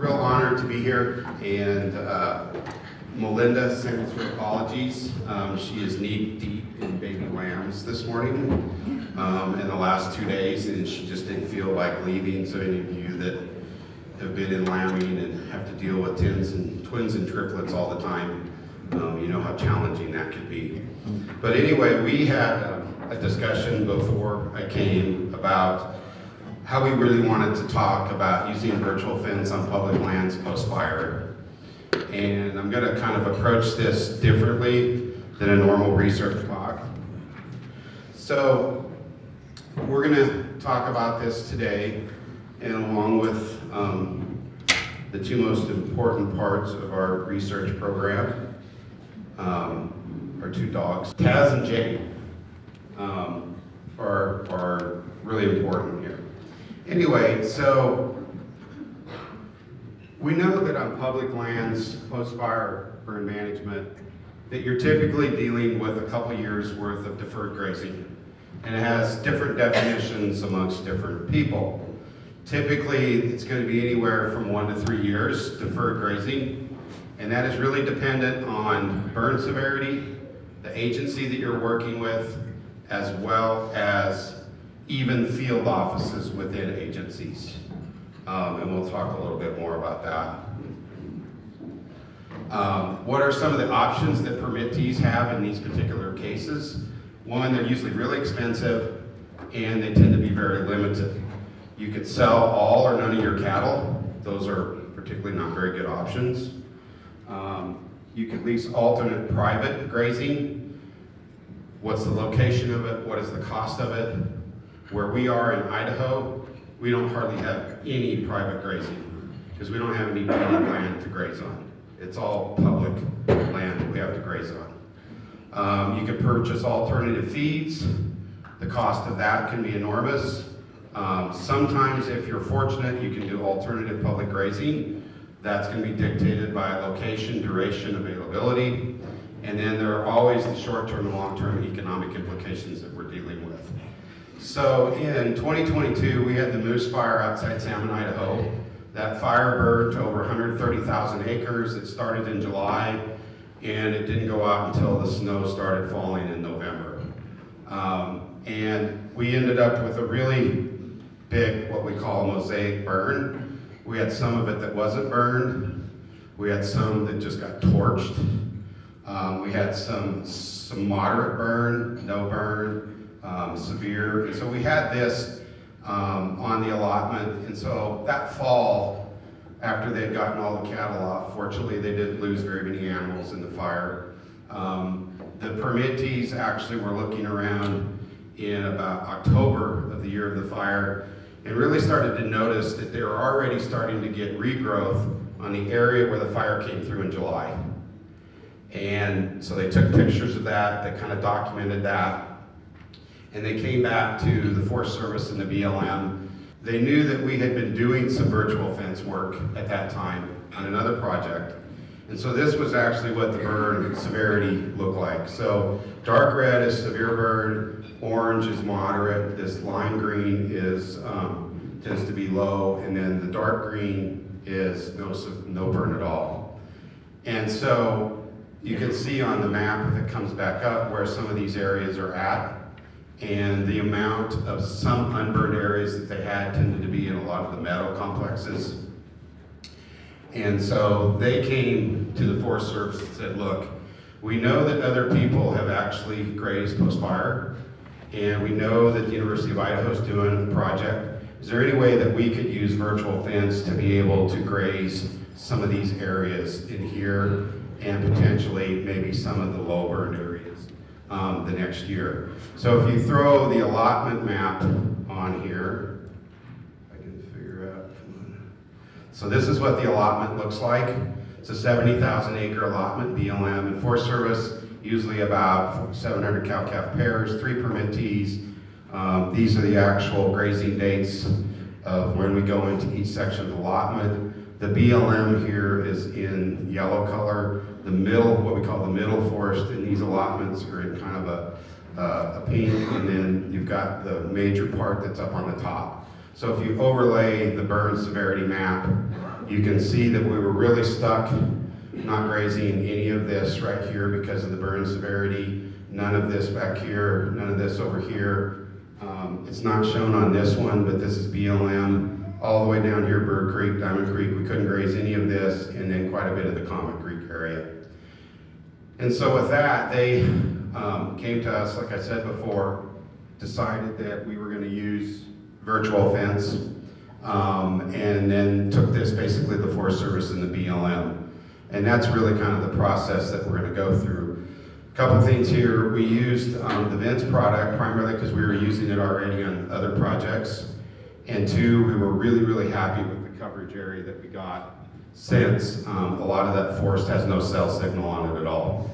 real honor to be here, and Melinda sends her apologies. She is knee-deep in baby lambs this morning in the last 2 days, and she just didn't feel like leaving. So any of you that have been in lambing and have to deal with twins and triplets all the time, you know how challenging that could be. But anyway, we had a discussion before I came about how we really wanted to talk about using virtual fence on public lands post-fire. And I'm going to kind of approach this differently than a normal research talk. So we're going to talk about this today, and along with the two most important parts of our research program, our two dogs, Taz and Jade, are really important here. Anyway, so we know that on public lands, post-fire burn management, that you're typically dealing with a couple years worth of deferred grazing. And it has different definitions amongst different people. Typically, it's going to be anywhere from 1 to 3 years deferred grazing. And that is really dependent on burn severity, the agency that you're working with, as well as even field offices within agencies. And we'll talk a little bit more about that. What are some of the options that permittees have in these particular cases? One, they're usually really expensive, and they tend to be very limited. You could sell all or none of your cattle. Those are particularly not very good options. You could lease alternate private grazing. What's the location of it? What is the cost of it? Where we are in Idaho, we don't hardly have any private grazing because we don't have any public land to graze on. It's all public land that we have to graze on. You can purchase alternative feeds. The cost of that can be enormous. Sometimes, if you're fortunate, you can do alternative public grazing. That's going to be dictated by location, duration, availability. And then there are always the short-term and long-term economic implications that we're dealing with. So in 2022, we had the moose fire outside Salmon, Idaho. That fire burned to over 130,000 acres. It started in July, and it didn't go out until the snow started falling in November. And we ended up with a really big, what we call a mosaic burn. We had some of it that wasn't burned. We had some that just got torched. We had some moderate burn, no burn, severe. And so we had this on the allotment. And so that fall, after they'd gotten all the cattle off, fortunately they didn't lose very many animals in the fire. The permittees actually were looking around in about October of the year of the fire and really started to notice that they were already starting to get regrowth on the area where the fire came through in July. And so they took pictures of that, they kind of documented that, and they came back to the Forest Service and the BLM. They knew that we had been doing some virtual fence work at that time on another project. And so this was actually what the burn severity looked like. So dark red is severe burn, orange is moderate, this lime green is tends to be low, and then the dark green is no burn at all. And so you can see on the map, if it comes back up, where some of these areas are at, and the amount of some unburned areas that they had tended to be in a lot of the meadow complexes. And so they came to the Forest Service and said, look, we know that other people have actually grazed post-fire, and we know that the University of Idaho is doing a project. Is there any way that we could use virtual fence to be able to graze some of these areas in here and potentially maybe some of the low burn areas the next year? So if you throw the allotment map on here, I can figure out. So this is what the allotment looks like. It's a 70,000 acre allotment, BLM and Forest Service, usually about 700 cow-calf pairs, 3 permittees. These are the actual grazing dates of when we go into each section of the allotment. The BLM here is in yellow color. The middle, what we call the middle forest, and these allotments are in kind of a pink, and then you've got the major part that's up on the top. So if you overlay the burn severity map, You can see that we were really stuck not grazing any of this right here because of the burn severity, none of this back here, none of this over here. It's not shown on this one, but this is BLM, all the way down here, Bird Creek, Diamond Creek. We couldn't graze any of this, and then quite a bit of the Comet Creek area. And so with that, they came to us, like I said before, decided that we were going to use virtual fence, and then took this, basically the Forest Service and the BLM. And that's really kind of the process that we're going to go through. A couple things here. We used the Vince product primarily because we were using it already on other projects. And two, we were really, really happy with the coverage area that we got, since a lot of that forest has no cell signal on it at all.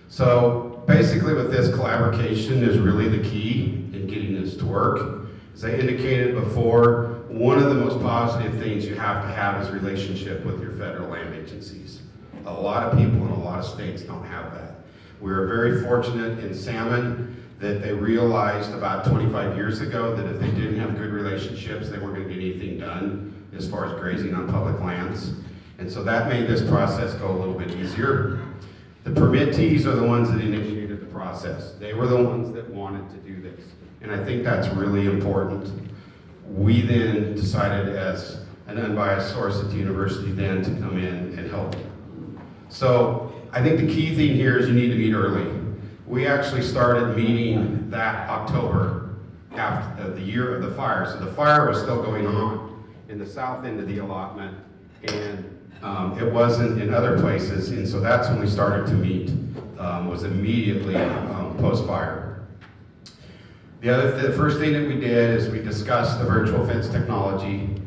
So basically with this, collaboration is really the key in getting this to work. As I indicated before, one of the most positive things you have to have is relationship with your federal land agencies. A lot of people in a lot of states don't have that. We were very fortunate in Salmon that they realized about 25 years ago that if they didn't have good relationships, they weren't going to get anything done as far as grazing on public lands. And so that made this process go a little bit easier. The permittees are the ones that initiated the process. They were the ones that wanted to do this. And I think that's really important. We then decided as an unbiased source at the university then to come in and help. So I think the key thing here is you need to meet early. We actually started meeting that October after the year of the fire. So the fire was still going on in the south end of the allotment, and it wasn't in other places. And so that's when we started to meet, was immediately post-fire. The first thing that we did is we discussed the virtual fence technology.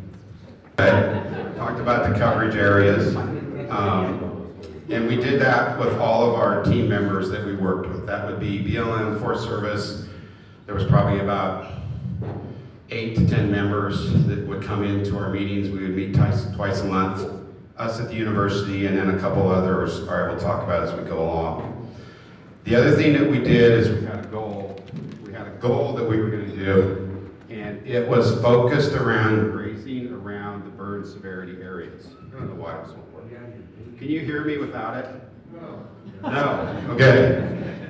Talked about the coverage areas. And we did that with all of our team members that we worked with. That would be BLM, Forest Service. There was probably about 8 to 10 members that would come into our meetings. We would meet twice a month. Us at the university, and then a couple others I will talk about as we go along. The other thing that we did is we had a goal. We had a goal that we were going to do, and it was focused around grazing around the burn severity areas. I don't know why this won't work. Can you hear me without it? No. No? Okay.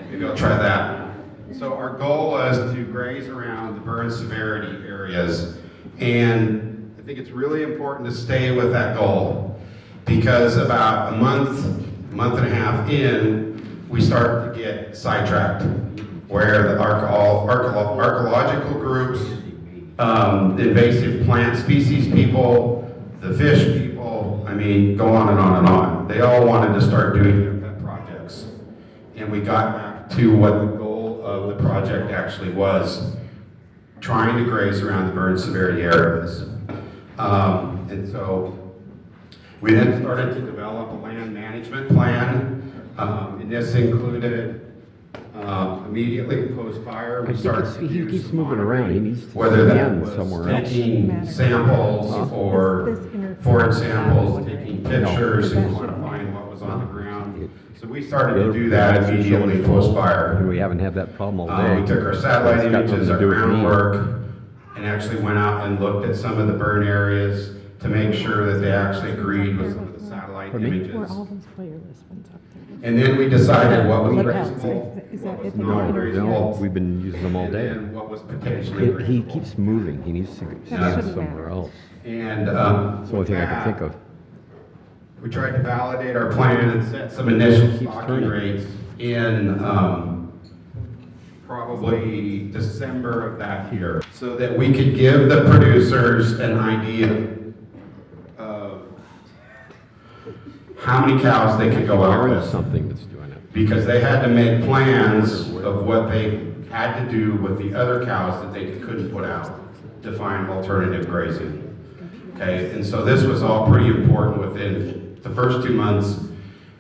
Maybe I'll try that. So our goal was to graze around the burn severity areas, and I think it's really important to stay with that goal, because about a month and a half in, we start to get sidetracked, where the archaeological groups, the invasive plant species people, the fish people, I mean, go on and on and on. They all wanted to start doing their pet projects. And we got back to what the goal of the project actually was, trying to graze around the burn severity areas. And so we then started to develop a land management plan, and this included immediately post-fire. We started to he keeps moving around. He needs to whether that was somewhere else. taking samples or forage samples, taking pictures and quantifying what was on the ground. So we started to do that immediately post-fire. We haven't had that problem all day. We took our satellite images, our groundwork, and actually went out and looked at some of the burn areas to make sure that they actually agreed with some of the satellite images. Were all those wireless ones up there? And then we decided what was What grazable, else? Is that what was it? non-grazable, We've been using them all and day. then what was potentially He grazable. keeps moving. He needs to That go shouldn't somewhere matter. else. And That's the only thing I can think of. we tried to validate our plan and set some initial Keeps stocking turning. rates in probably December of that year, so that we could give the producers an idea of how many cows they could go out There with. is something that's doing it. Because they had to make plans of what they had to do with the other cows that they couldn't put out to find alternative grazing. Okay, and so this was all pretty important within the first 2 months.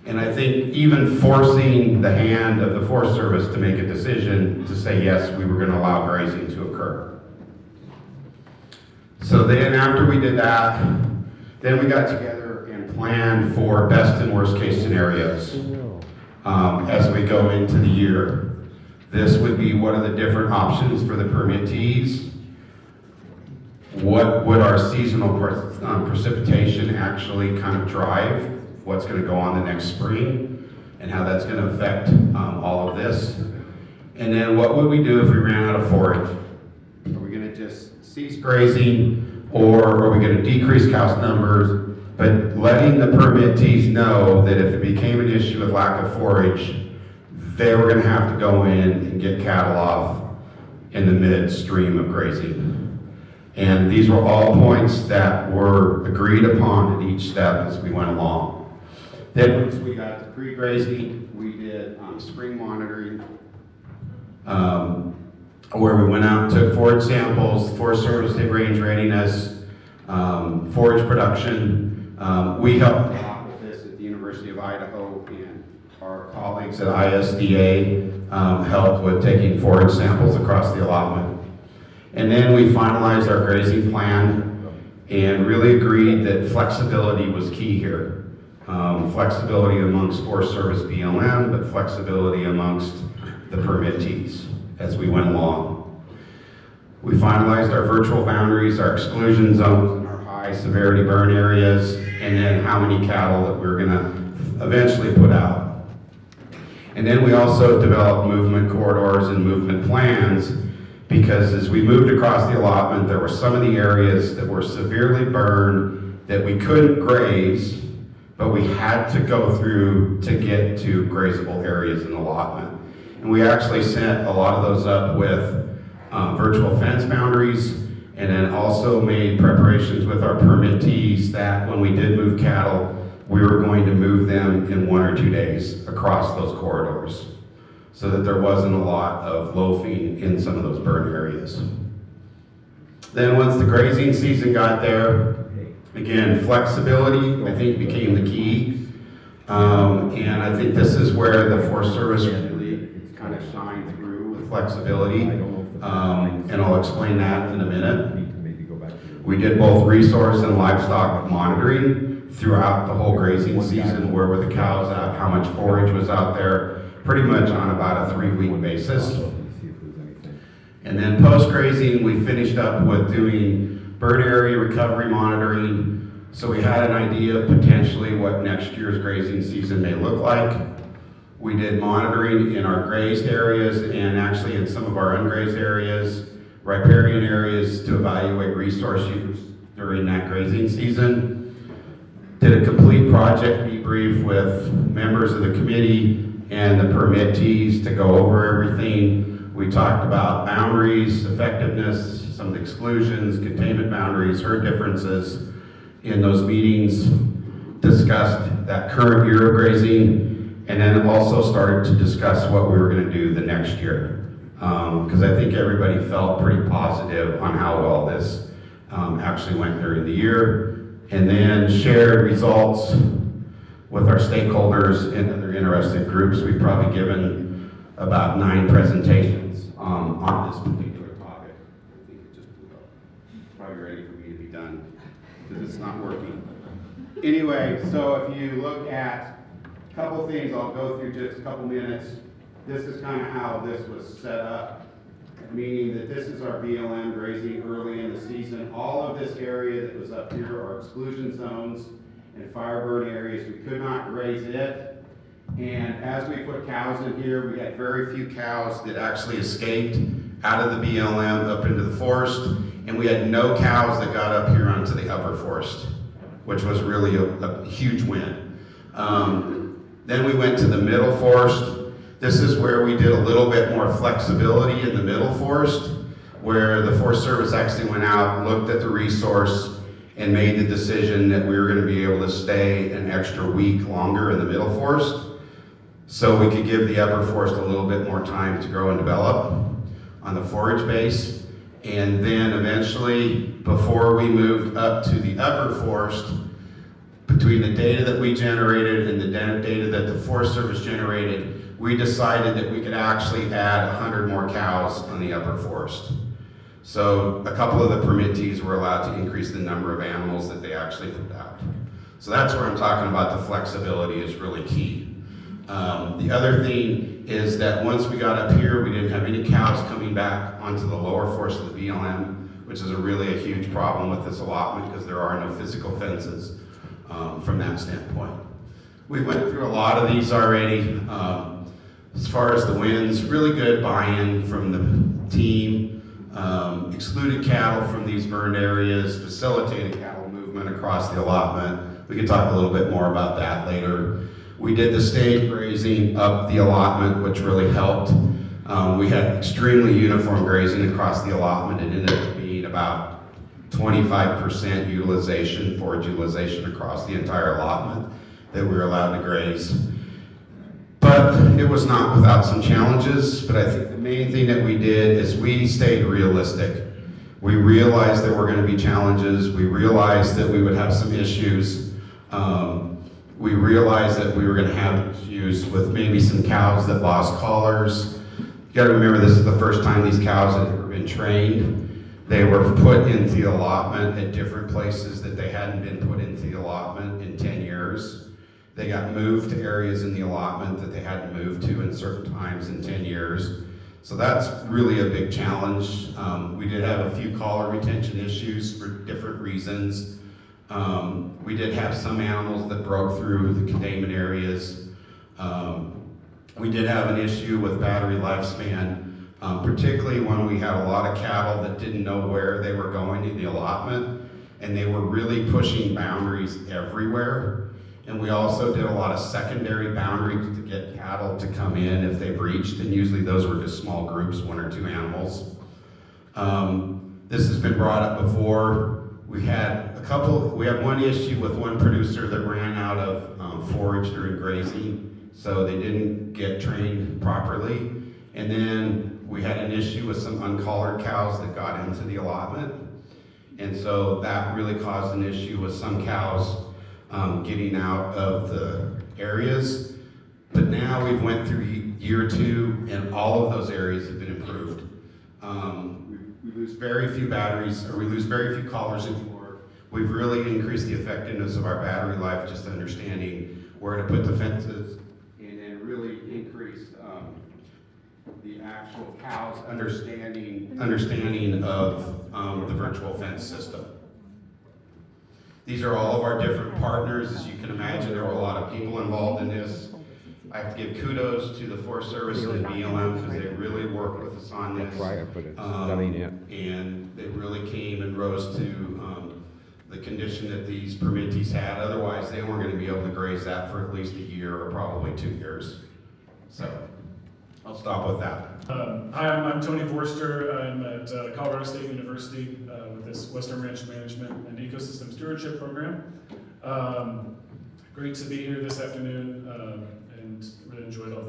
And I think even forcing the hand of the Forest Service to make a decision to say, yes, we were going to allow grazing to occur. So then after we did that, then we got together and planned for best and worst case scenarios as we go into the year. This would be what are the different options for the permittees. what would our seasonal precipitation actually kind of drive, what's going to go on the next spring, and how that's going to affect all of this. And then what would we do if we ran out of forage? Are we going to just cease grazing, or are we going to decrease cow numbers, but letting the permittees know that if it became an issue with lack of forage, they were going to have to go in and get cattle off in the midstream of grazing. And these were all points that were agreed upon at each step as we went along. Then once we got to pre-grazing, we did spring monitoring, where we went out and took forage samples. Forest Service did range readiness, forage production. We helped a lot with this at the University of Idaho, and our colleagues at ISDA helped with taking forage samples across the allotment. And then we finalized our grazing plan and really agreed that flexibility was key here. Flexibility amongst Forest Service BLM, but flexibility amongst the permittees as we went along. We finalized our virtual boundaries, our exclusion zones, and our high severity burn areas, and then how many cattle that we were going to eventually put out. And then we also developed movement corridors and movement plans, because as we moved across the allotment, there were some of the areas that were severely burned that we couldn't graze, but we had to go through to get to grazable areas in the allotment. And we actually sent a lot of those up with virtual fence boundaries, and then also made preparations with our permittees that when we did move cattle, we were going to move them in 1 or 2 days across those corridors, so that there wasn't a lot of loafing in some of those burn areas. Then once the grazing season got there, again, flexibility, I think, became the key. And I think this is where the Forest Service really kind of shined through with flexibility. And I'll explain that in a minute. We did both resource and livestock monitoring throughout the whole grazing season. Where were the cows at? How much forage was out there? Pretty much on about a 3-week basis. And then post-grazing, we finished up with doing bird area recovery monitoring. So we had an idea of potentially what next year's grazing season may look like. We did monitoring in our grazed areas and actually in some of our ungrazed areas, riparian areas, to evaluate resource use during that grazing season. Did a complete project debrief with members of the committee and the permittees to go over everything. We talked about boundaries, effectiveness, some exclusions, containment boundaries, herd differences in those meetings, discussed that current year of grazing, and then also started to discuss what we were going to do the next year. Because I think everybody felt pretty positive on how well this actually went during the year, and then shared results with our stakeholders and other interested groups. We've probably given about 9 presentations on this particular topic. I think it just blew up. It's probably ready for me to be done because it's not working. Anyway, so if you look at a couple things, I'll go through just a couple minutes. This is kind of how this was set up, meaning that this is our BLM grazing early in the season. All of this area that was up here are exclusion zones and fire burn areas. We could not graze it. And as we put cows in here, we had very few cows that actually escaped out of the BLM up into the forest. And we had no cows that got up here onto the upper forest, which was really a huge win. Then we went to the middle forest. This is where we did a little bit more flexibility in the middle forest, where the Forest Service actually went out, looked at the resource, and made the decision that we were going to be able to stay an extra week longer in the middle forest, so we could give the upper forest a little bit more time to grow and develop on the forage base. And then eventually, before we moved up to the upper forest, between the data that we generated and the data that the Forest Service generated, we decided that we could actually add 100 more cows on the upper forest. So a couple of the permittees were allowed to increase the number of animals that they actually put out. So that's where I'm talking about the flexibility is really key. The other thing is that once we got up here, we didn't have any cows coming back onto the lower forest of the BLM. which is really a huge problem with this allotment because there are no physical fences from that standpoint. We went through a lot of these already. As far as the wins, really good buy-in from the team. Excluded cattle from these burned areas, facilitated cattle movement across the allotment. We can talk a little bit more about that later. We did the stage grazing up the allotment, which really helped. We had extremely uniform grazing across the allotment. It ended up being about 25% utilization, forage utilization across the entire allotment that we were allowed to graze. But it was not without some challenges, but I think the main thing that we did is we stayed realistic. We realized there were going to be challenges. We realized that we would have some issues. We realized that we were going to have issues with maybe some cows that lost collars. You got to remember, this is the first time these cows had ever been trained. They were put into the allotment at different places that they hadn't been put into the allotment in 10 years. They got moved to areas in the allotment that they hadn't moved to in certain times in 10 years. So that's really a big challenge. We did have a few collar retention issues for different reasons. We did have some animals that broke through the containment areas. We did have an issue with battery lifespan, particularly when we had a lot of cattle that didn't know where they were going in the allotment, and they were really pushing boundaries everywhere. And we also did a lot of secondary boundaries to get cattle to come in if they breached, and usually those were just small groups, 1 or 2 animals. This has been brought up before. We had one issue with one producer that ran out of forage during grazing, so they didn't get trained properly. And then we had an issue with some uncollared cows that got into the allotment. And so that really caused an issue with some cows getting out of the areas. But now we've went through year 2 and all of those areas have been improved. We lose very few batteries, or we lose very few collars anymore. We've really increased the effectiveness of our battery life, just understanding where to put the fences, and then really increased the actual cows' understanding of the virtual fence system. These are all of our different partners. As you can imagine, there were a lot of people involved in this. I have to give kudos to the Forest Service and BLM because they really worked with us on this. And they really came and rose to the condition that these permittees had. Otherwise, they weren't going to be able to graze that for at least a year or probably 2 years. So I'll stop with that. Hi, I'm Tony Forster. I'm at Colorado State University with this Western Ranch Management and Ecosystem Stewardship Program. Great to be here this afternoon, and really enjoyed all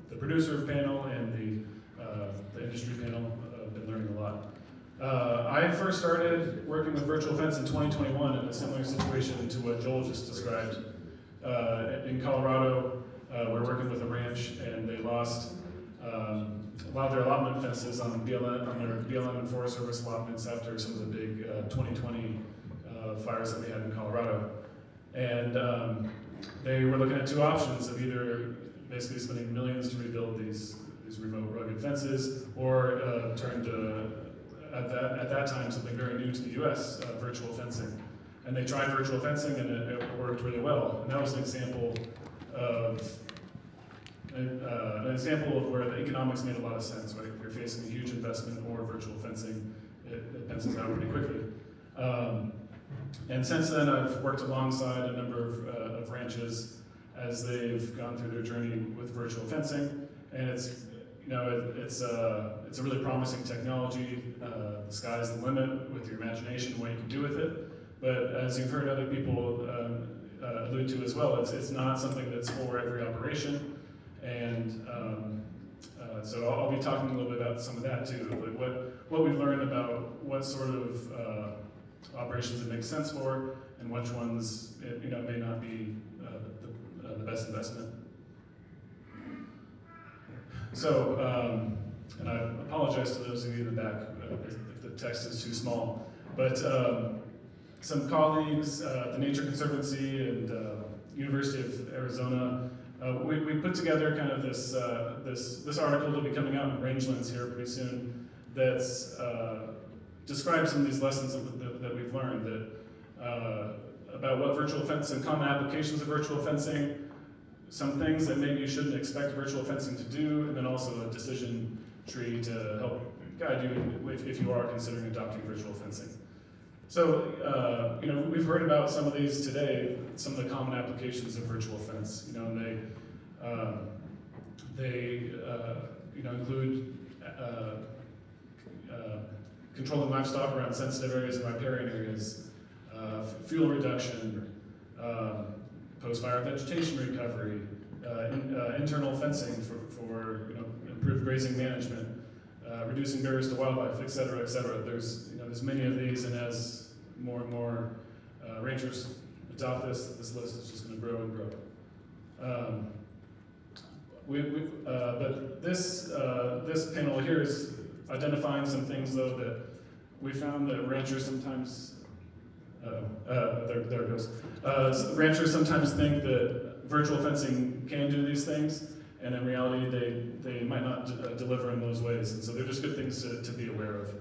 the producer panel and the industry panel. I've been learning a lot. I first started working with virtual fence in 2021 in a similar situation to what Joel just described. In Colorado, we're working with a ranch, and they lost a lot of their allotment fences on their BLM and Forest Service allotments after some of the big 2020 fires that we had in Colorado. And they were looking at 2 options of either basically spending millions to rebuild these remote rugged fences, or turn to, at that time, something very new to the US, virtual fencing. And they tried virtual fencing, and it worked really well. And that was an example of where the economics made a lot of sense, right? If you're facing a huge investment or virtual fencing, it pencils out pretty quickly. And since then, I've worked alongside a number of ranches as they've gone through their journey with virtual fencing, and it's a really promising technology. The sky's the limit with your imagination, what you can do with it. But as you've heard other people allude to as well, it's not something that's for every operation. And so I'll be talking a little bit about some of that too, like what we've learned about what sort of operations it makes sense for, and which ones may not be the best investment. So, and I apologize to those of you in the back if the text is too small, but some colleagues at the Nature Conservancy and University of Arizona, we put together kind of this article that'll be coming out in Rangelands here pretty soon. That's describe some of these lessons that we've learned about what virtual fencing, common applications of virtual fencing, some things that maybe you shouldn't expect virtual fencing to do, and then also a decision tree to help guide you if you are considering adopting virtual fencing. So, we've heard about some of these today, some of the common applications of virtual fence, and they include controlling livestock around sensitive areas and riparian areas, fuel reduction, post-fire vegetation recovery, internal fencing for improved grazing management, reducing barriers to wildlife, et cetera, et cetera. There's many of these, and as more and more rangers adopt this list is just going to grow and grow. But this panel here is identifying some things, though, that we found that ranchers sometimes, there it goes. Ranchers sometimes think that virtual fencing can do these things, and in reality, they might not deliver in those ways. And so they're just good things to be aware of.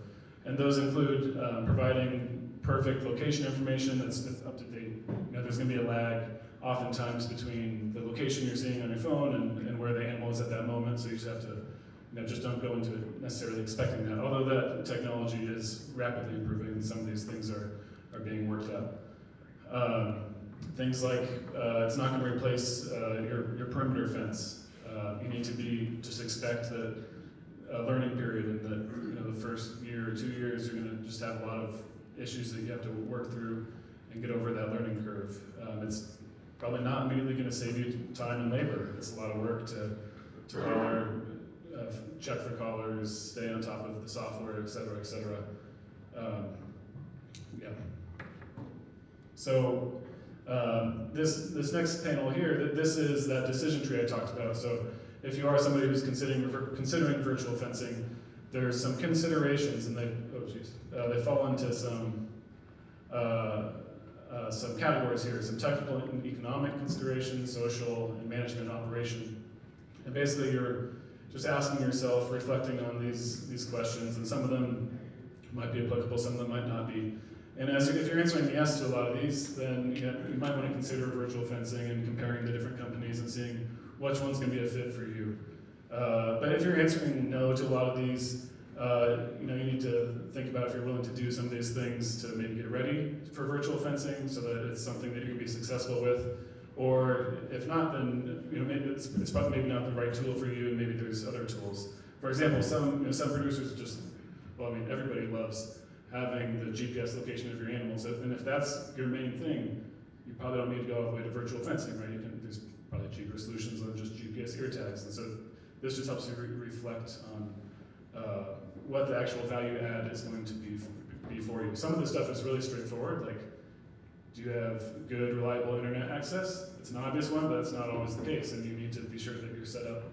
And those include providing perfect location information that's up to date. There's going to be a lag oftentimes between the location you're seeing on your phone and where the animal is at that moment. So you just have to, just don't go into it necessarily expecting that. Although that technology is rapidly improving, and some of these things are being worked out. Things like it's not going to replace your perimeter fence. You need to just expect that a learning period, and that the first year or 2 years you're going to just have a lot of issues that you have to work through and get over that learning curve. It's probably not immediately going to save you time and labor. It's a lot of work to collar, check for collars, stay on top of the software, et cetera, et cetera. Yeah. So this next panel here, this is that decision tree I talked about. So if you are somebody who's considering virtual fencing, there's some considerations, and they fall into some categories here: some technical and economic considerations, social and management operation. And basically, you're just asking yourself, reflecting on these questions, and some of them might be applicable, some of them might not be. And if you're answering yes to a lot of these, then you might want to consider virtual fencing and comparing the different companies and seeing which one's going to be a fit for you. But if you're answering no to a lot of these, you need to think about if you're willing to do some of these things to maybe get ready for virtual fencing so that it's something that you can be successful with. Or if not, then maybe it's probably maybe not the right tool for you, and maybe there's other tools. For example, some producers everybody loves having the GPS location of your animals, and if that's your main thing, you probably don't need to go all the way to virtual fencing, right? There's probably cheaper solutions than just GPS ear tags, and so this just helps you reflect on what the actual value add is going to be for you. Some of this stuff is really straightforward, like, do you have good, reliable internet access? It's an obvious one, but that's not always the case, and you need to be sure that you're set up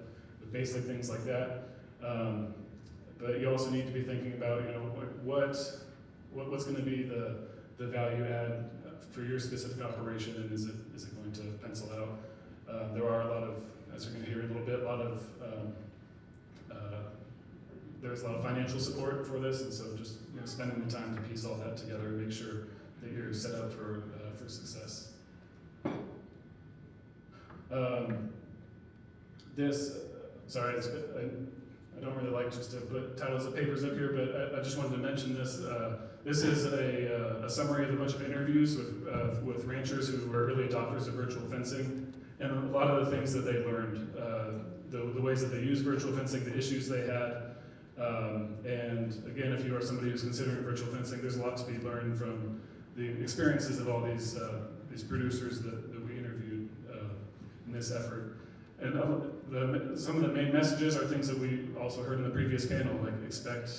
with basic things like that. But you also need to be thinking about, what's going to be the value add for your specific operation, and is it going to pencil out? There are a lot of, as you're going to hear in a little bit, there's a lot of financial support for this, and so just spending the time to piece all that together and make sure that you're set up for success. I don't really like just to put titles of papers up here, but I just wanted to mention this. This is a summary of a bunch of interviews with ranchers who were early adopters of virtual fencing, and a lot of the things that they learned, the ways that they use virtual fencing, the issues they had. And again, if you are somebody who's considering virtual fencing, there's a lot to be learned from the experiences of all these producers that we interviewed in this effort. And some of the main messages are things that we also heard in the previous panel, like expect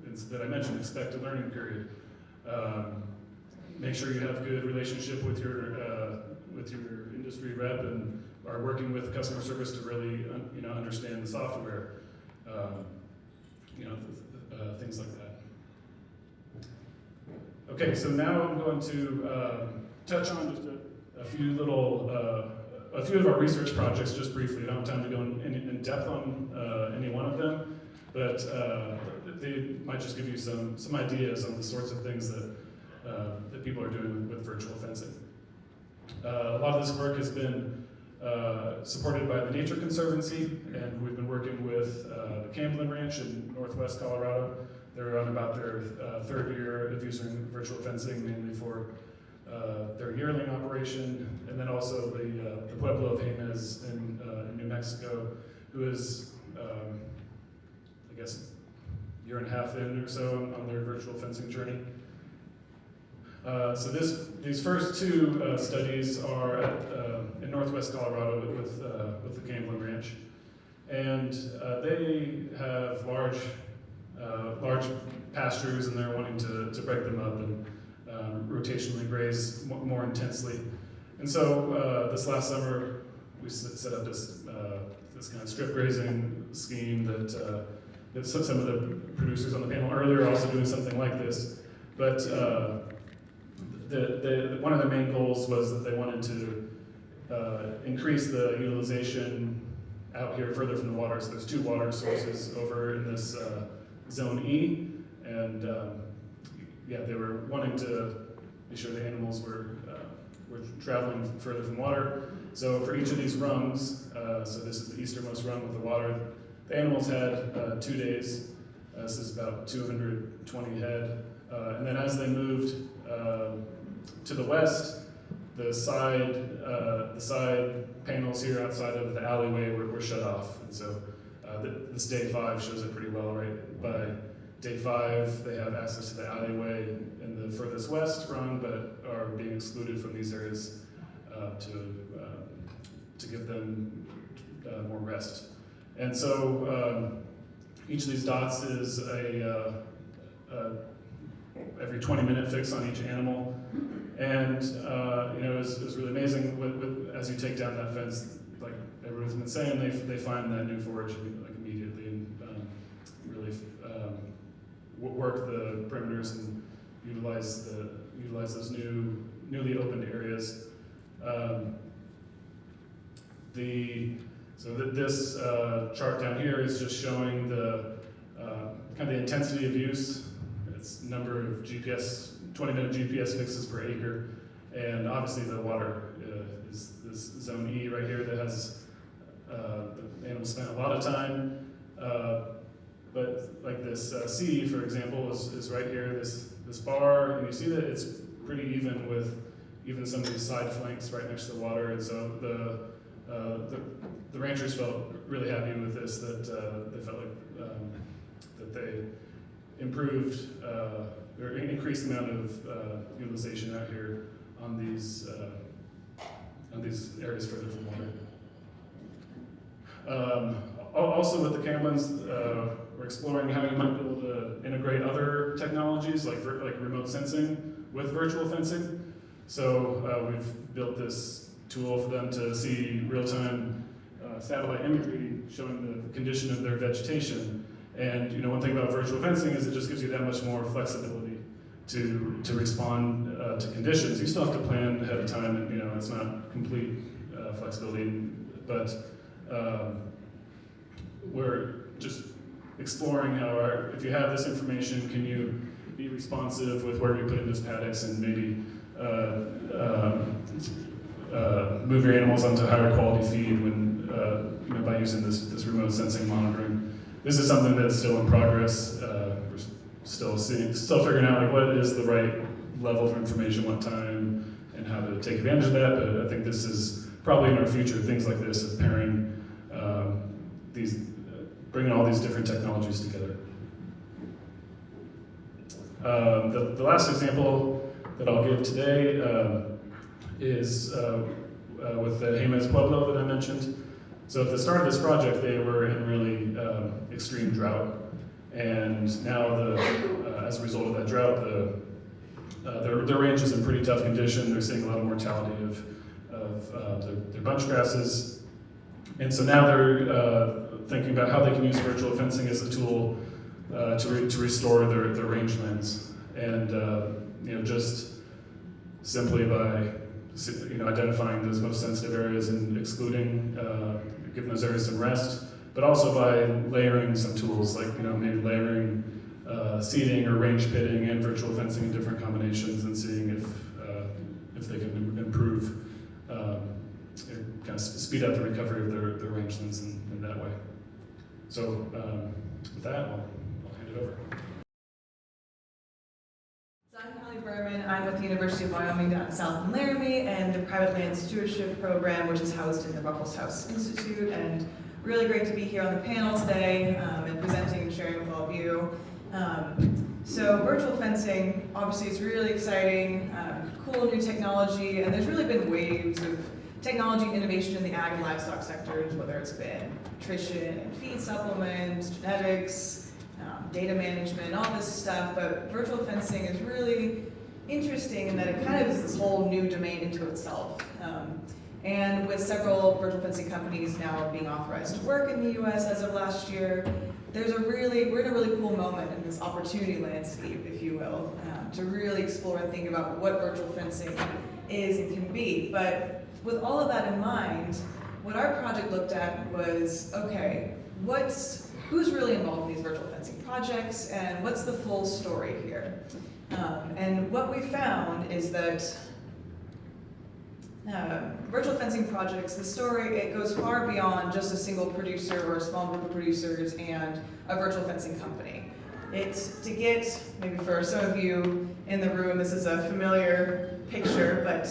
a learning period. Make sure you have good relationship with your industry rep and are working with customer service to really understand the software. Things like that. Okay, so now I'm going to touch on just a few of our research projects just briefly. I don't have time to go in depth on any one of them, but they might just give you some ideas on the sorts of things that people are doing with virtual fencing. A lot of this work has been supported by the Nature Conservancy, and we've been working with the Camblin Ranch in northwest Colorado. They're on about their third year of using virtual fencing, mainly for their yearling operation, and then also the Pueblo of Jemez in New Mexico, who is, I guess, a year and a half in or so on their virtual fencing journey. So these first two studies are in northwest Colorado with the Camblin Ranch, and they have large pastures, and they're wanting to break them up and rotationally graze more intensely. And so this last summer we set up this kind of strip grazing scheme that some of the producers on the panel earlier are also doing something like this, but. One of their main goals was that they wanted to increase the utilization out here further from the water. So there's two water sources over in this zone E, and yeah, they were wanting to be sure the animals were traveling further from water. So for each of these rungs, so this is the easternmost rung with the water, the animals had 2 days. This is about 220 head, and then as they moved to the west, the side panels here outside of the alleyway were shut off, and so this day 5 shows it pretty well. Right by day 5, they have access to the alleyway in the furthest west rung, but are being excluded from these areas to give them more rest. And so each of these dots is a every 20-minute fix on each animal. And you know, it was really amazing as you take down that fence, like everyone's been saying, they find that new forage like immediately, and really work the perimeters and utilize those newly opened areas. This chart down here is just showing the kind of the intensity of use. It's number of 20-minute GPS fixes per acre, and obviously the water is this zone E right here that has the animals spent a lot of time, but like this C, for example, is right here, this bar, and you see that it's pretty even with even some of these side flanks right next to the water, and so the ranchers felt really happy with this, that they felt like that they improved or increased the amount of utilization out here on these areas further from water. Also with the Camblins, we're exploring how you might be able to integrate other technologies like remote sensing with virtual fencing. So we've built this tool for them to see real-time satellite imagery showing the condition of their vegetation. And you know, one thing about virtual fencing is it just gives you that much more flexibility to respond to conditions. You still have to plan ahead of time, and you know, it's not complete flexibility, but we're just exploring how if you have this information, can you be responsive with where you put in those paddocks, and maybe move your animals onto higher quality feed when you know, by using this remote sensing monitoring. This is something that's still in progress. We're still figuring out like what is the right level of information, what time, and how to take advantage of that. But I think this is probably in our future, things like this of pairing bringing all these different technologies together. The last example that I'll give today is with the Jemez Pueblo that I mentioned. So at the start of this project, they were in really extreme drought, and now as a result of that drought, their range is in pretty tough condition. They're seeing a lot of mortality of their bunch grasses, and so now they're thinking about how they can use virtual fencing as a tool to restore their rangelands, and you know, just simply by identifying those most sensitive areas and excluding, giving those areas some rest, but also by layering some tools, like maybe layering seeding or range pitting and virtual fencing in different combinations, and seeing if they can improve, kind of speed up the recovery of their rangelands in that way. So with that, I'll hand it over. So I'm Kelly Berman. I'm with the University of Wyoming down in South Laramie and the Private Land Stewardship Program, which is housed in the Ruckelshaus Institute. And really great to be here on the panel today and presenting and sharing with all of you. So virtual fencing, obviously it's really exciting, cool new technology, and there's really been waves of technology and innovation in the ag and livestock sectors, whether it's been nutrition and feed supplements, genetics, data management, all this stuff, but virtual fencing is really interesting in that it kind of is this whole new domain into itself. And with several virtual fencing companies now being authorized to work in the US as of last year, we're in a really cool moment in this opportunity landscape, if you will, to really explore and think about what virtual fencing is and can be. But with all of that in mind, what our project looked at was, okay, who's really involved in these virtual fencing projects, and what's the full story here? And what we found is that virtual fencing projects, the story, it goes far beyond just a single producer or a small group of producers and a virtual fencing company. It's to get, maybe for some of you in the room, this is a familiar picture, but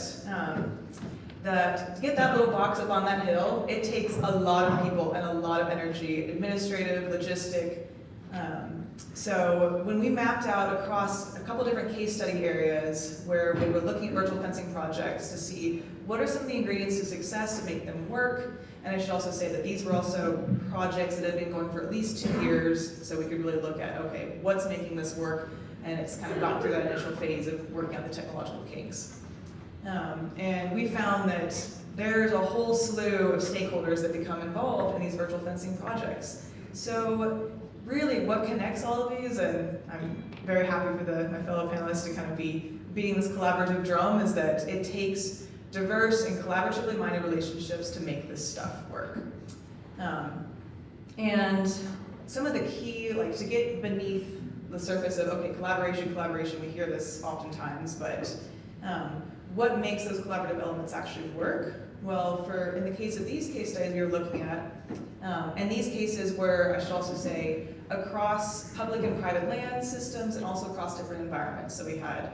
to get that little box up on that hill, it takes a lot of people and a lot of energy, administrative, logistic. So when we mapped out across a couple different case study areas where we were looking at virtual fencing projects to see what are some of the ingredients to success to make them work, and I should also say that these were also projects that had been going for at least 2 years, so we could really look at, okay, what's making this work, and it's kind of got through that initial phase of working out the technological kinks. And we found that there's a whole slew of stakeholders that become involved in these virtual fencing projects. So really what connects all of these, and I'm very happy for my fellow panelists to kind of be beating this collaborative drum, is that it takes diverse and collaboratively minded relationships to make this stuff work. And some of the key, like to get beneath the surface of, okay, collaboration, we hear this oftentimes, but what makes those collaborative elements actually work? Well, in the case of these case studies we were looking at, and these cases were, I should also say, across public and private land systems and also across different environments. So we had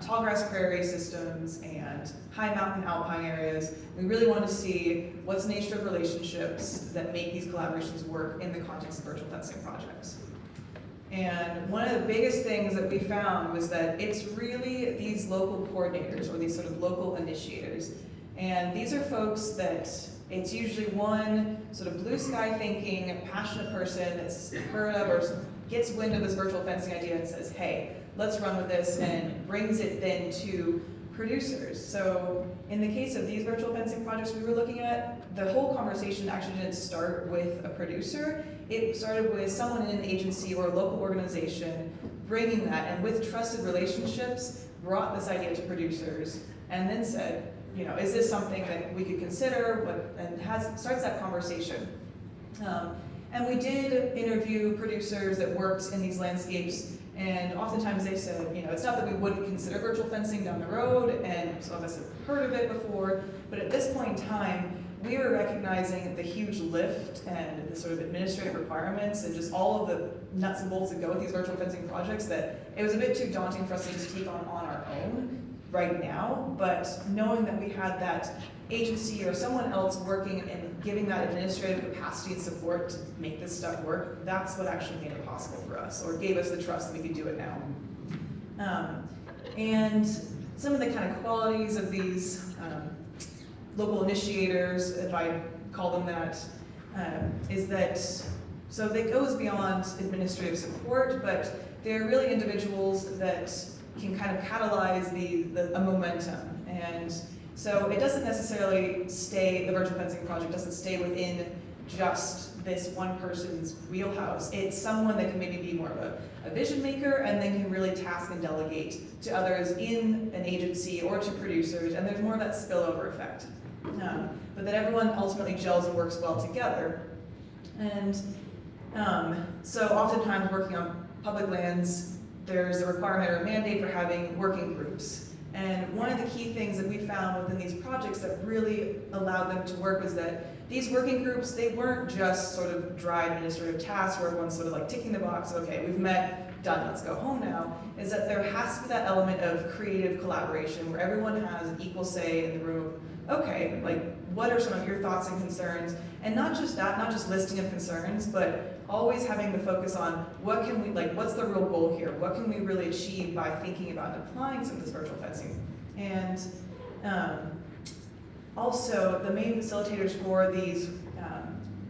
tallgrass prairie systems and high mountain alpine areas. We really wanted to see what's the nature of relationships that make these collaborations work in the context of virtual fencing projects. And one of the biggest things that we found was that it's really these local coordinators or these sort of local initiators. And these are folks that it's usually one sort of blue sky thinking, passionate person that's heard of or gets wind of this virtual fencing idea and says, hey, let's run with this, and brings it then to producers. So in the case of these virtual fencing projects we were looking at, the whole conversation actually didn't start with a producer. It started with someone in an agency or a local organization bringing that, and with trusted relationships, brought this idea to producers, and then said, is this something that we could consider? And starts that conversation. And we did interview producers that worked in these landscapes, and oftentimes they said, it's not that we wouldn't consider virtual fencing down the road, and some of us have heard of it before, but at this point in time, we were recognizing the huge lift and the sort of administrative requirements and just all of the nuts and bolts that go with these virtual fencing projects, that it was a bit too daunting for us to just take on our own right now. But knowing that we had that agency or someone else working and giving that administrative capacity and support to make this stuff work, that's what actually made it possible for us, or gave us the trust that we could do it now. And some of the kind of qualities of these local initiators, if I call them that, is that, so that goes beyond administrative support, but they're really individuals that can kind of catalyze a momentum. And so it doesn't necessarily the virtual fencing project doesn't stay within just this one person's wheelhouse. It's someone that can maybe be more of a vision maker, and then can really task and delegate to others in an agency or to producers, and there's more of that spillover effect. But that everyone ultimately gels and works well together. And so oftentimes working on public lands, there's a requirement or a mandate for having working groups. And one of the key things that we found within these projects that really allowed them to work was that these working groups, they weren't just sort of dry administrative tasks where everyone's sort of like ticking the box, okay, we've met, done, let's go home now, is that there has to be that element of creative collaboration where everyone has an equal say in the room. Okay, like what are some of your thoughts and concerns? And not just that, not just listing of concerns, but always having the focus on what can we, like what's the real goal here? What can we really achieve by thinking about and applying some of this virtual fencing? And also, the main facilitators for these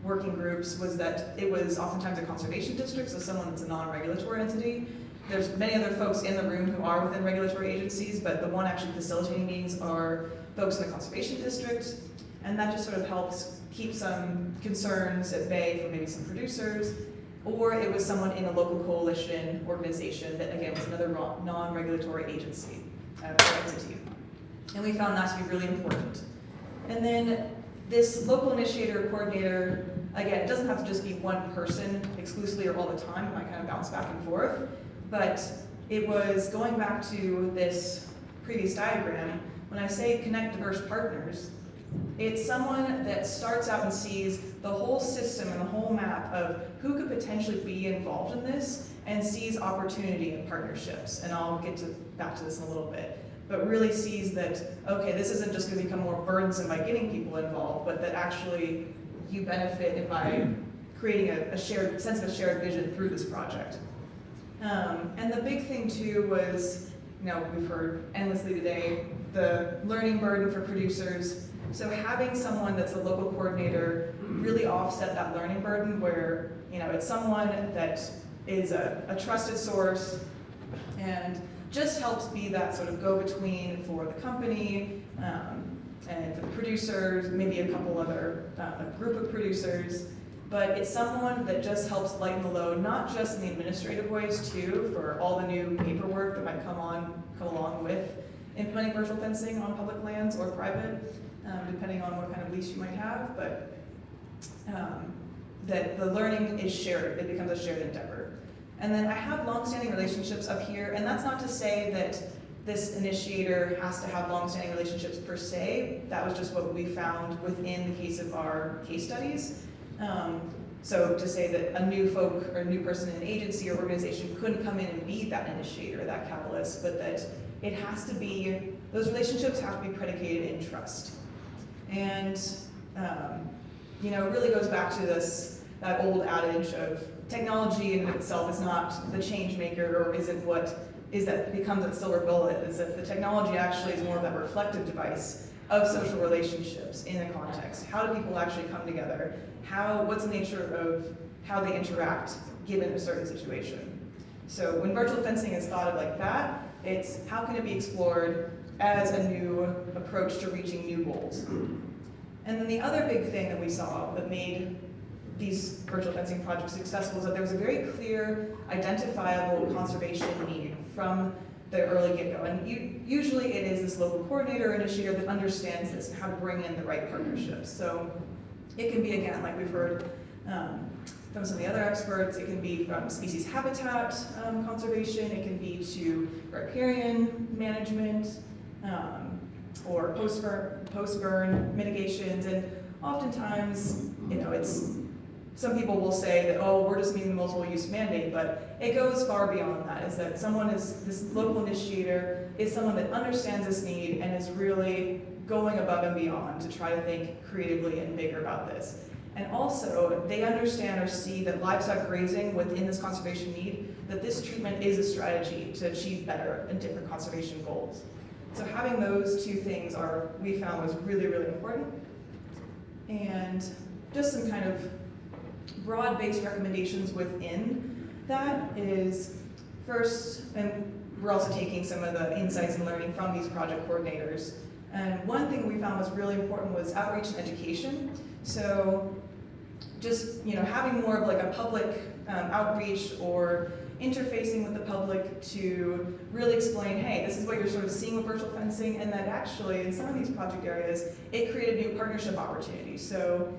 working groups was that it was oftentimes a conservation district, so someone that's a non-regulatory entity. There's many other folks in the room who are within regulatory agencies, but the one actually facilitating meetings are folks in the conservation district, and that just sort of helps keep some concerns at bay for maybe some producers, or it was someone in a local coalition organization that, again, was another non-regulatory agency, or entity. And we found that to be really important. And then this local initiator coordinator, again, it doesn't have to just be one person exclusively or all the time, it might kind of bounce back and forth, but it was going back to this previous diagram, when I say connect diverse partners, it's someone that starts out and sees the whole system and the whole map of who could potentially be involved in this and sees opportunity in partnerships. And I'll get back to this in a little bit. But really sees that, okay, this isn't just going to become more burdensome by getting people involved, but that actually you benefit by creating a shared sense of a shared vision through this project. And the big thing too was, you know, we've heard endlessly today, the learning burden for producers. So having someone that's a local coordinator really offset that learning burden where, you know, it's someone that is a trusted source and just helps be that sort of go-between for the company and for the producers, maybe a couple other, a group of producers. But it's someone that just helps lighten the load, not just in the administrative ways too, for all the new paperwork that might come along with implementing virtual fencing on public lands or private, depending on what kind of lease you might have, but that the learning is shared, it becomes a shared endeavor. And then I have long-standing relationships up here, and that's not to say that this initiator has to have long-standing relationships per se. That was just what we found within the case of our case studies. So to say that a new folk or a new person in an agency or organization couldn't come in and be that initiator, that catalyst, but that it has to be, those relationships have to be predicated in trust. And, you know, it really goes back to that old adage of technology in itself is not the change maker, or isn't what is that becomes that silver bullet, is that the technology actually is more of that reflective device of social relationships in a context. How do people actually come together? What's the nature of how they interact given a certain situation? So when virtual fencing is thought of like that, it's how can it be explored as a new approach to reaching new goals? And then the other big thing that we saw that made these virtual fencing projects successful is that there was a very clear, identifiable conservation need from the early get-go. And usually it is this local coordinator or initiator that understands this and how to bring in the right partnerships. So it can be, again, like we've heard from some of the other experts, it can be from species habitat conservation, it can be to riparian management, or post-burn mitigations, and oftentimes, you know, some people will say that, oh, we're just meeting the multiple use mandate, but it goes far beyond that, is that this local initiator is someone that understands this need and is really going above and beyond to try to think creatively and bigger about this. And also, they understand or see that livestock grazing within this conservation need, that this treatment is a strategy to achieve better and different conservation goals. So having those two things we found was really, really important. And just some kind of broad-based recommendations within that is, first, and we're also taking some of the insights and learning from these project coordinators. And one thing we found was really important was outreach and education. So just, you know, having more of like a public outreach or interfacing with the public to really explain, hey, this is what you're sort of seeing with virtual fencing, and that actually in some of these project areas, it created new partnership opportunities. So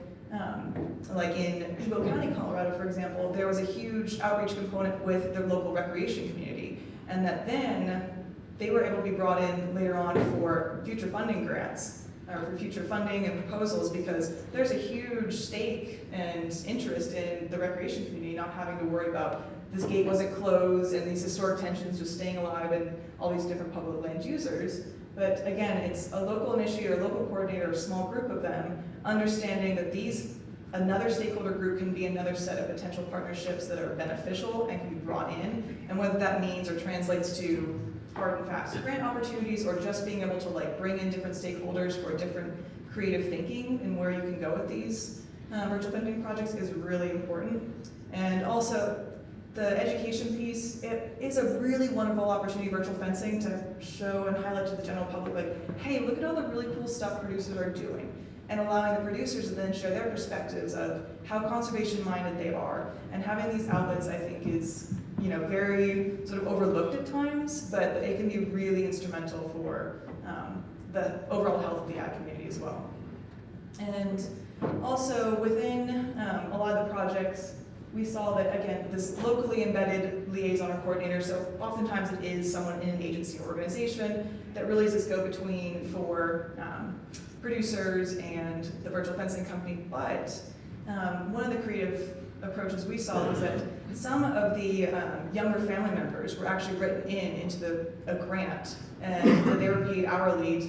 Like in Ebo County, Colorado, for example, there was a huge outreach component with their local recreation community, and that then they were able to be brought in later on for future funding grants, or for future funding and proposals, because there's a huge stake and interest in the recreation community not having to worry about this gate wasn't closed and these historic tensions just staying alive and all these different public land users. But again, it's a local initiator, a local coordinator, a small group of them, understanding that another stakeholder group can be another set of potential partnerships that are beneficial and can be brought in, and whether that means or translates to hard and fast grant opportunities or just being able to like bring in different stakeholders for different creative thinking and where you can go with these virtual fencing projects is really important. And also, the education piece, it is a really wonderful opportunity, virtual fencing, to show and highlight to the general public, like, hey, look at all the really cool stuff producers are doing, and allowing the producers to then share their perspectives of how conservation-minded they are. And having these outlets, I think, is, you know, very sort of overlooked at times, but it can be really instrumental for the overall health of the ag community as well. And also within a lot of the projects, we saw that, again, this locally embedded liaison or coordinator, so oftentimes it is someone in an agency or organization that really is this go-between for producers and the virtual fencing company. But one of the creative approaches we saw was that some of the younger family members were actually written into a grant, and they were paid hourly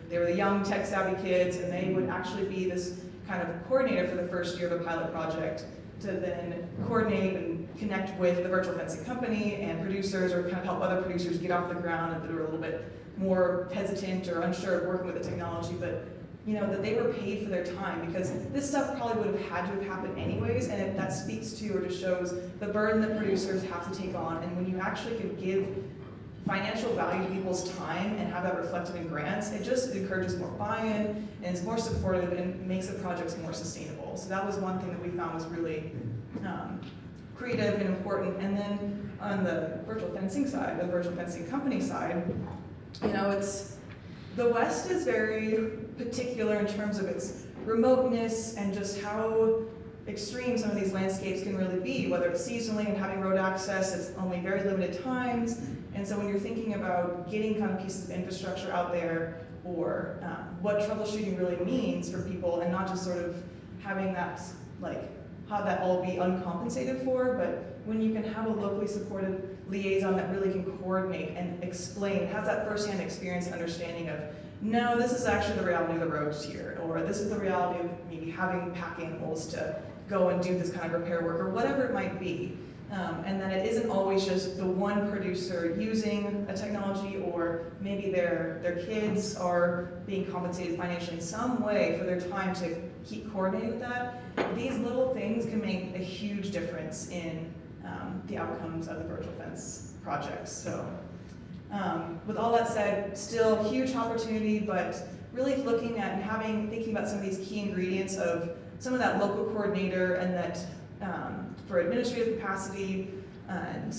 they were the young tech-savvy kids, and they would actually be this kind of coordinator for the first year of the pilot project, to then coordinate and connect with the virtual fencing company and producers, or kind of help other producers get off the ground and that are a little bit more hesitant or unsure of working with the technology, but you know, that they were paid for their time, because this stuff probably would have had to have happened anyways, and that speaks to or just shows the burden that producers have to take on. And when you actually can give financial value to people's time and have that reflected in grants, it just encourages more buy-in and is more supportive and makes the projects more sustainable. So that was one thing that we found was really creative and important. And then on the virtual fencing side, the virtual fencing company side, you know, the West is very particular in terms of its remoteness and just how extreme some of these landscapes can really be, whether it's seasonally and having road access, it's only very limited times. And so when you're thinking about getting kind of pieces of infrastructure out there, or what troubleshooting really means for people, and not just sort of having that, like, have that all be uncompensated for, but when you can have a locally supported liaison that really can coordinate and explain, has that firsthand experience and understanding of, no, this is actually the reality of the roads here, or this is the reality of maybe having pack animals to go and do this kind of repair work, or whatever it might be. And then it isn't always just the one producer using a technology, or maybe their kids are being compensated financially in some way for their time to keep coordinating with that. These little things can make a huge difference in the outcomes of the virtual fence projects. So with all that said, still huge opportunity, but really looking at and thinking about some of these key ingredients of some of that local coordinator, and that for administrative capacity, and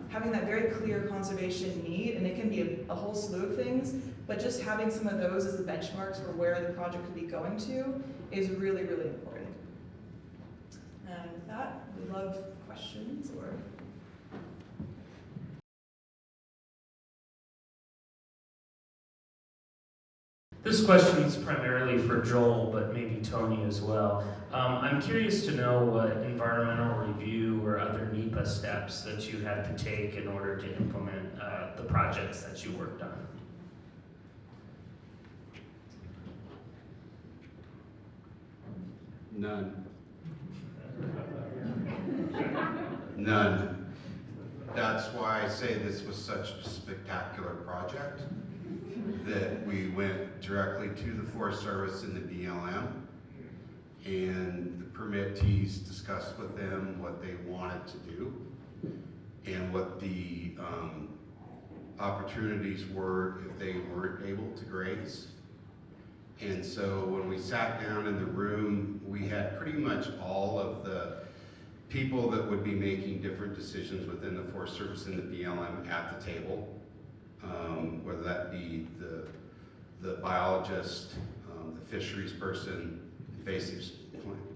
having that very clear conservation need, and it can be a whole slew of things, but just having some of those as the benchmarks for where the project could be going to is really, really important. And with that, we love questions or. This question is primarily for Joel, but maybe Tony as well. I'm curious to know what environmental review or other NEPA steps that you had to take in order to implement the projects that you worked on. None. None. That's why I say this was such a spectacular project, that we went directly to the Forest Service and the BLM, and the permittees discussed with them what they wanted to do and what the opportunities were if they weren't able to graze. And so when we sat down in the room, we had pretty much all of the people that would be making different decisions within the Forest Service and the BLM at the table, whether that be the biologist, the fisheries person, invasive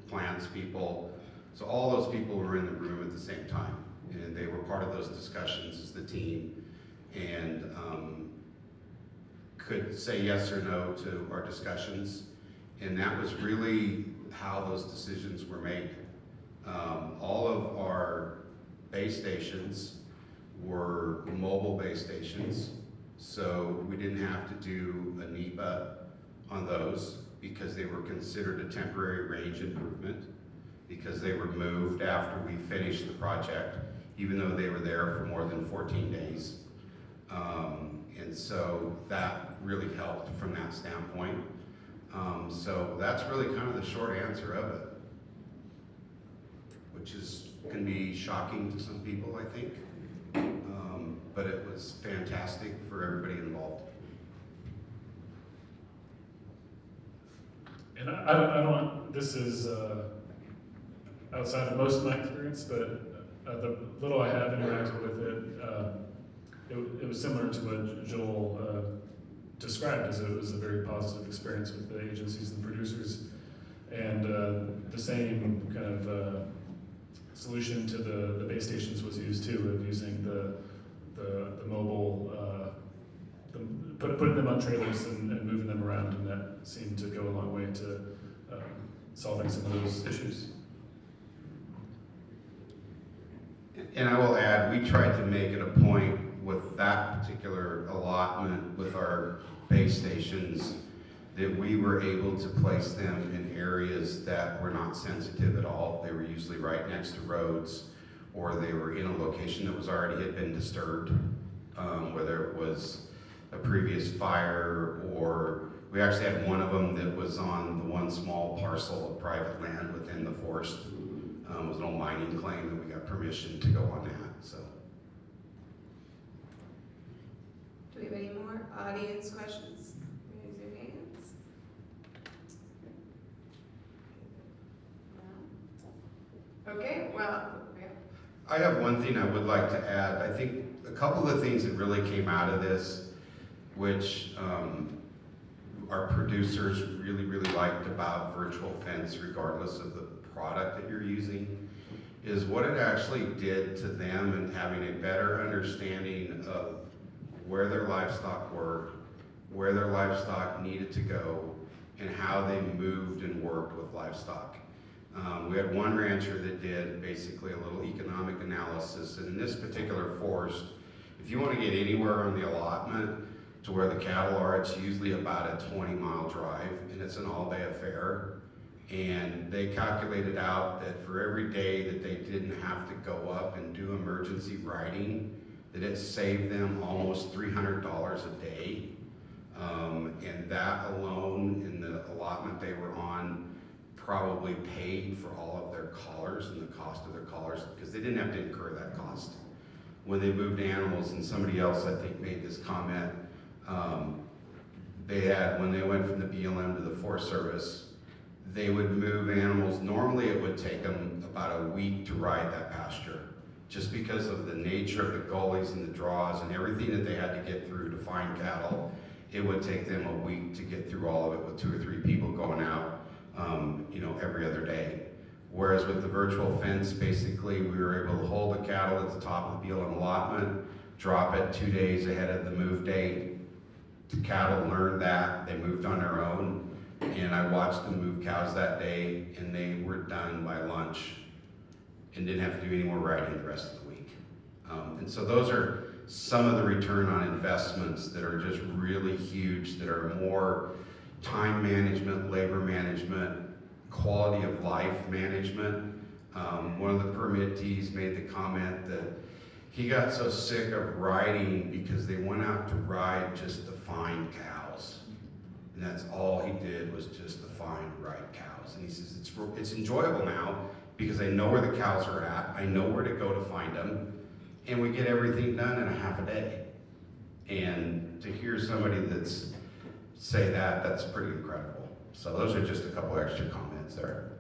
plants people. So all those people were in the room at the same time, and they were part of those discussions as the team, and could say yes or no to our discussions. And that was really how those decisions were made. All of our base stations were mobile base stations, so we didn't have to do a NEPA on those because they were considered a temporary range improvement, because they were moved after we finished the project, even though they were there for more than 14 days. And so that really helped from that standpoint. So that's really kind of the short answer of it, which can be shocking to some people, I think. But it was fantastic for everybody involved. And I don't, this is outside of most of my experience, but the little I have interacted with it was similar to what Joel described, as it was a very positive experience with the agencies and producers. And the same kind of solution to the base stations was used too, of using the mobile, putting them on trailers and moving them around, and that seemed to go a long way to solving some of those issues. And I will add, we tried to make it a point with that particular allotment with our base stations that we were able to place them in areas that were not sensitive at all. They were usually right next to roads, or they were in a location that had been disturbed, whether it was a previous fire, or we actually had one of them that was on the one small parcel of private land within the forest. It was an old mining claim, and we got permission to go on that, so. Do we have any more audience questions? Raise your hands. No? Okay, well, yeah. I have one thing I would like to add. I think a couple of things that really came out of this, which our producers really, really liked about virtual fence, regardless of the product that you're using, is what it actually did to them, and having a better understanding of where their livestock were, where their livestock needed to go, and how they moved and worked with livestock. We had one rancher that did basically a little economic analysis, and in this particular forest, if you want to get anywhere on the allotment to where the cattle are, it's usually about a 20-mile drive, and it's an all-day affair. And they calculated out that for every day that they didn't have to go up and do emergency riding, that it saved them almost $300 a day. And that alone in the allotment they were on probably paid for all of their collars and the cost of their collars, because they didn't have to incur that cost. When they moved animals, and somebody else I think made this comment, when they went from the BLM to the Forest Service, they would move animals. Normally it would take them about a week to ride that pasture, just because of the nature of the gullies and the draws and everything that they had to get through to find cattle. It would take them a week to get through all of it with 2 or 3 people going out, every other day. Whereas with the virtual fence, basically we were able to hold the cattle at the top of the BLM allotment, drop it 2 days ahead of the move date. The cattle learned that, they moved on their own, and I watched them move cows that day, and they were done by lunch and didn't have to do any more riding the rest of the week. And so those are some of the return on investments that are just really huge, that are more time management, labor management, quality of life management. One of the permittees made the comment that he got so sick of riding because they went out to ride just to find cows. And that's all he did, was just to find ride cows. And he says, it's enjoyable now because I know where the cows are at, I know where to go to find them, and we get everything done in a half a day. And to hear somebody say that, that's pretty incredible. So those are just a couple extra comments there.